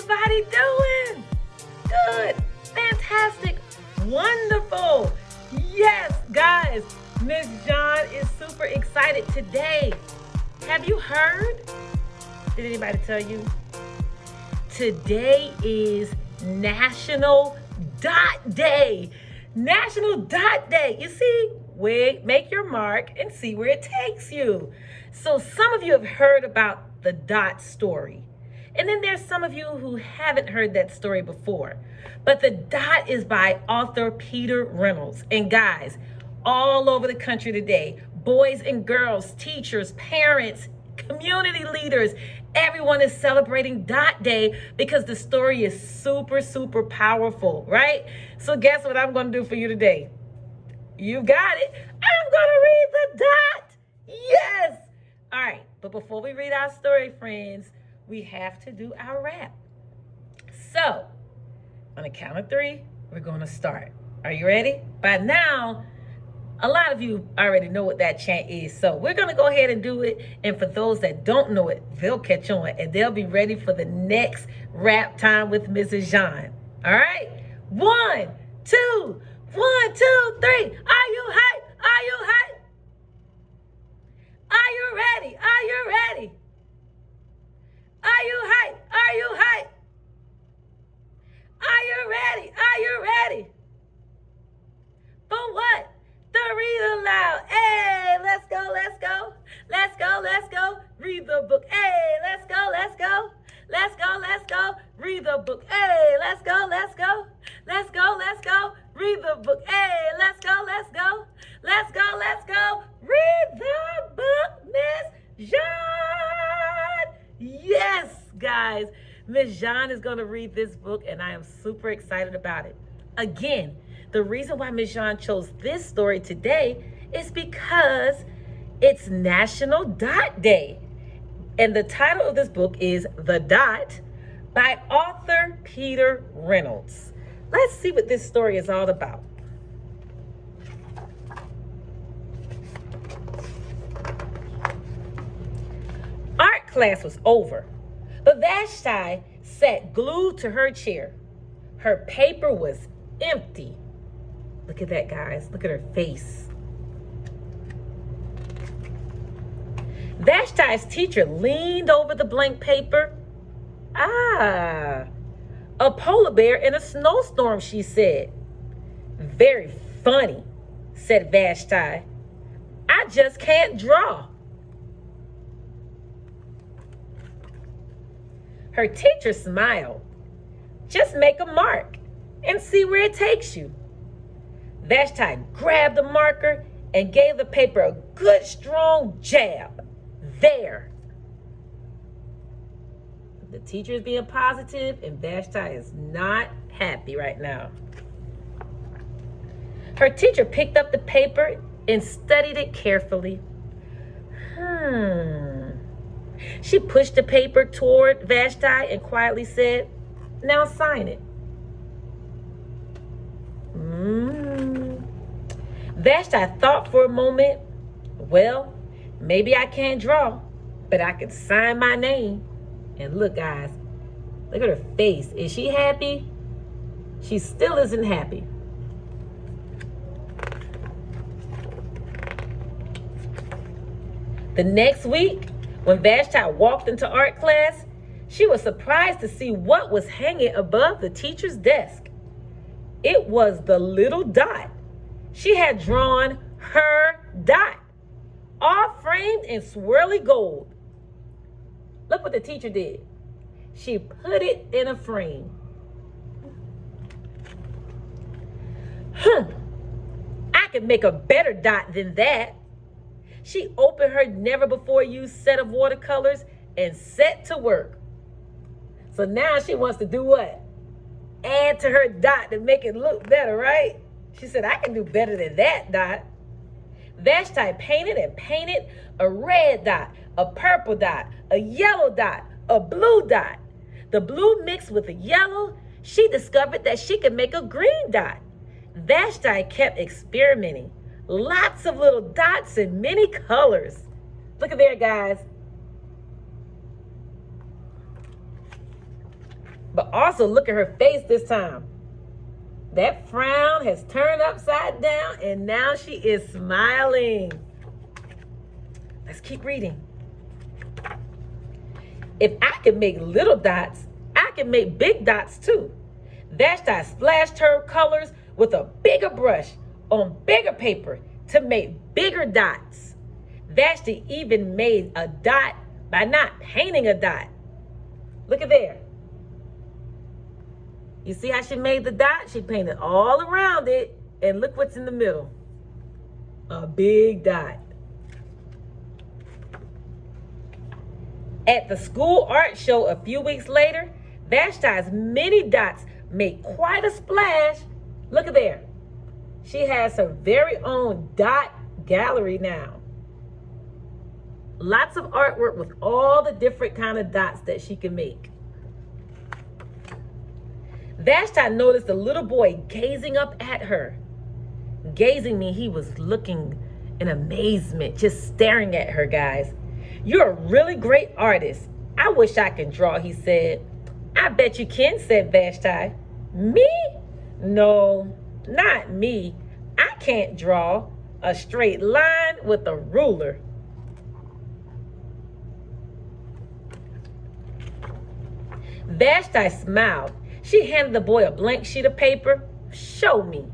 everybody doing? Good, fantastic, wonderful. Yes, guys, Miss John is super excited today. Have you heard? Did anybody tell you? Today is National Dot Day. National Dot Day. You see, make your mark and see where it takes you. So some of you have heard about the dot story. And then there's some of you who haven't heard that story before. But the dot is by author Peter Reynolds. And guys, all over the country today, boys and girls, teachers, parents, community leaders, everyone is celebrating Dot Day because the story is super, super powerful, right? So guess what I'm going to do for you today? You got it. I'm going to read the dot. Yes. All right. But before we read our story, friends, we have to do our rap. So on the count of 3, we're going to start. Are you ready? By now, a lot of you already know what that chant is. So we're going to go ahead and do it. And for those that don't know it, they'll catch on and they'll be ready for the next rap time with Mrs. Jean. All right? 1, 2, 1, 2, 3. Are you hype? Are you hype? Are you ready? Are you ready? Are you hype? Are you hype? Are you ready? Are you ready? For what? To read aloud. Hey, let's go, let's go. Let's go, let's go. Read the book. Hey, let's go, let's go. Let's go, let's go. Read the book. Hey, let's go, let's go. Let's go, let's go. Read the book. Hey, let's go, let's go. Let's go, let's go. Read the book, Miss Jean. Yes, guys. Miss Jean is going to read this book, and I am super excited about it. Again, the reason why Miss Jean chose this story today is because it's National Dot Day. And the title of this book is The Dot by author Peter Reynolds. Let's see what this story is all about. Art class was over, but Vashti sat glued to her chair. Her paper was empty. Look at that, guys. Look at her face. Vashti's teacher leaned over the blank paper. Ah, a polar bear in a snowstorm, she said. Very funny, said Vashti. I just can't draw. Her teacher smiled. Just make a mark and see where it takes you. Vashti grabbed the marker and gave the paper a good strong jab. There. The teacher is being positive and Vashti is not happy right now. Her teacher picked up the paper and studied it carefully. She pushed the paper toward Vashti and quietly said, now sign it. Vashti thought for a moment. Well, maybe I can't draw, but I can sign my name. And look, guys, look at her face. Is she happy? She still isn't happy. The next week, when Vashti walked into art class, she was surprised to see what was hanging above the teacher's desk. It was the little dot. She had drawn her dot, all framed in swirly gold. Look what the teacher did. She put it in a frame. I could make a better dot than that. She opened her never-before-used set of watercolors and set to work. So now she wants to do what? Add to her dot to make it look better, right? She said, I can do better than that dot. Vashti painted and painted a red dot, a purple dot, a yellow dot, a blue dot. The blue mixed with the yellow, she discovered that she could make a green dot. Vashti kept experimenting. Lots of little dots in many colors. Look at there, guys. But also look at her face this time. That frown has turned upside down and now she is smiling. Let's keep reading. If I can make little dots, I can make big dots too. Vashti splashed her colors with a bigger brush on bigger paper to make bigger dots. Vashti even made a dot by not painting a dot. Look at there. You see how she made the dot? She painted all around it, and look what's in the middle. A big dot. At the school art show a few weeks later, Vashti's many dots made quite a splash. Look at there. She has her very own dot gallery now. Lots of artwork with all the different kind of dots that she can make. Vashti noticed the little boy gazing up at her. Gazing means he was looking in amazement, just staring at her, guys. You're a really great artist. I wish I could draw, he said. I bet you can, said Vashti. Me? No, not me. I can't draw a straight line with a ruler. Vashti smiled. She handed the boy a blank sheet of paper. Show me.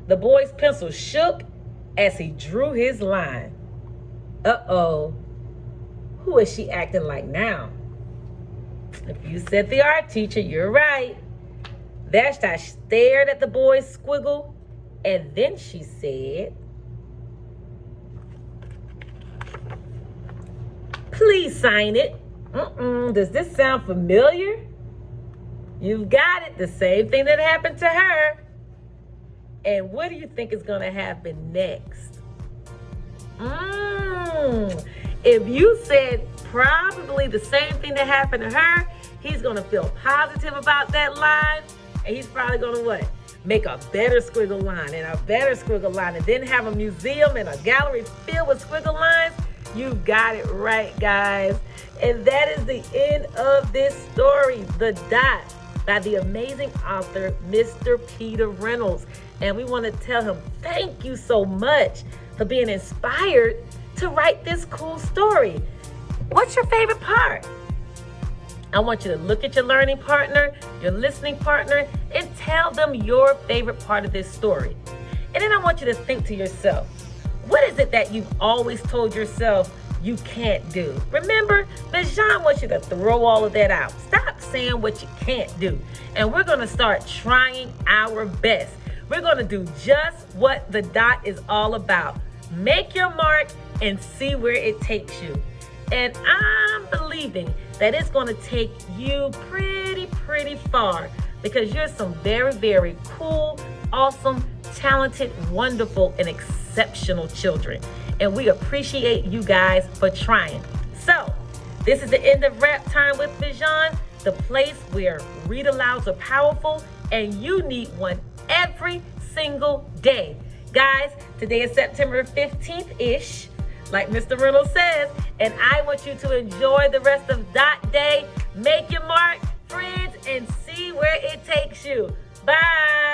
The boy's pencil shook as he drew his line. Uh-oh. Who is she acting like now? If you said the art teacher, you're right. Vashti stared at the boy's squiggle, and then she said, please sign it. Does this sound familiar? You've got it. The same thing that happened to her. And what do you think is going to happen next? If you said probably the same thing that happened to her, he's going to feel positive about that line. And he's probably going to what? Make a better squiggle line and a better squiggle line. And then have a museum and a gallery filled with squiggle lines. You've got it right, guys. And that is the end of this story, The Dot, by the amazing author, Mr. Peter Reynolds. And we want to tell him thank you so much for being inspired to write this cool story. What's your favorite part? I want you to look at your learning partner, your listening partner, and tell them your favorite part of this story. And then I want you to think to yourself, what is it that you've always told yourself you can't do? Remember, Ms. Jean wants you to throw all of that out. Stop saying what you can't do. And we're going to start trying our best. We're going to do just what The Dot is all about. Make your mark and see where it takes you. And I'm believing that it's going to take you pretty far, because you're some very, very cool, awesome, talented, wonderful, and exceptional children. And we appreciate you guys for trying. So, this is the end of Rap Time with Bijan, the place where read-alouds are powerful, and you need one every single day. Guys, today is September 15th-ish, like Mr. Reynolds says, and I want you to enjoy the rest of Dot Day. Make your mark, friends, and see where it takes you. Bye.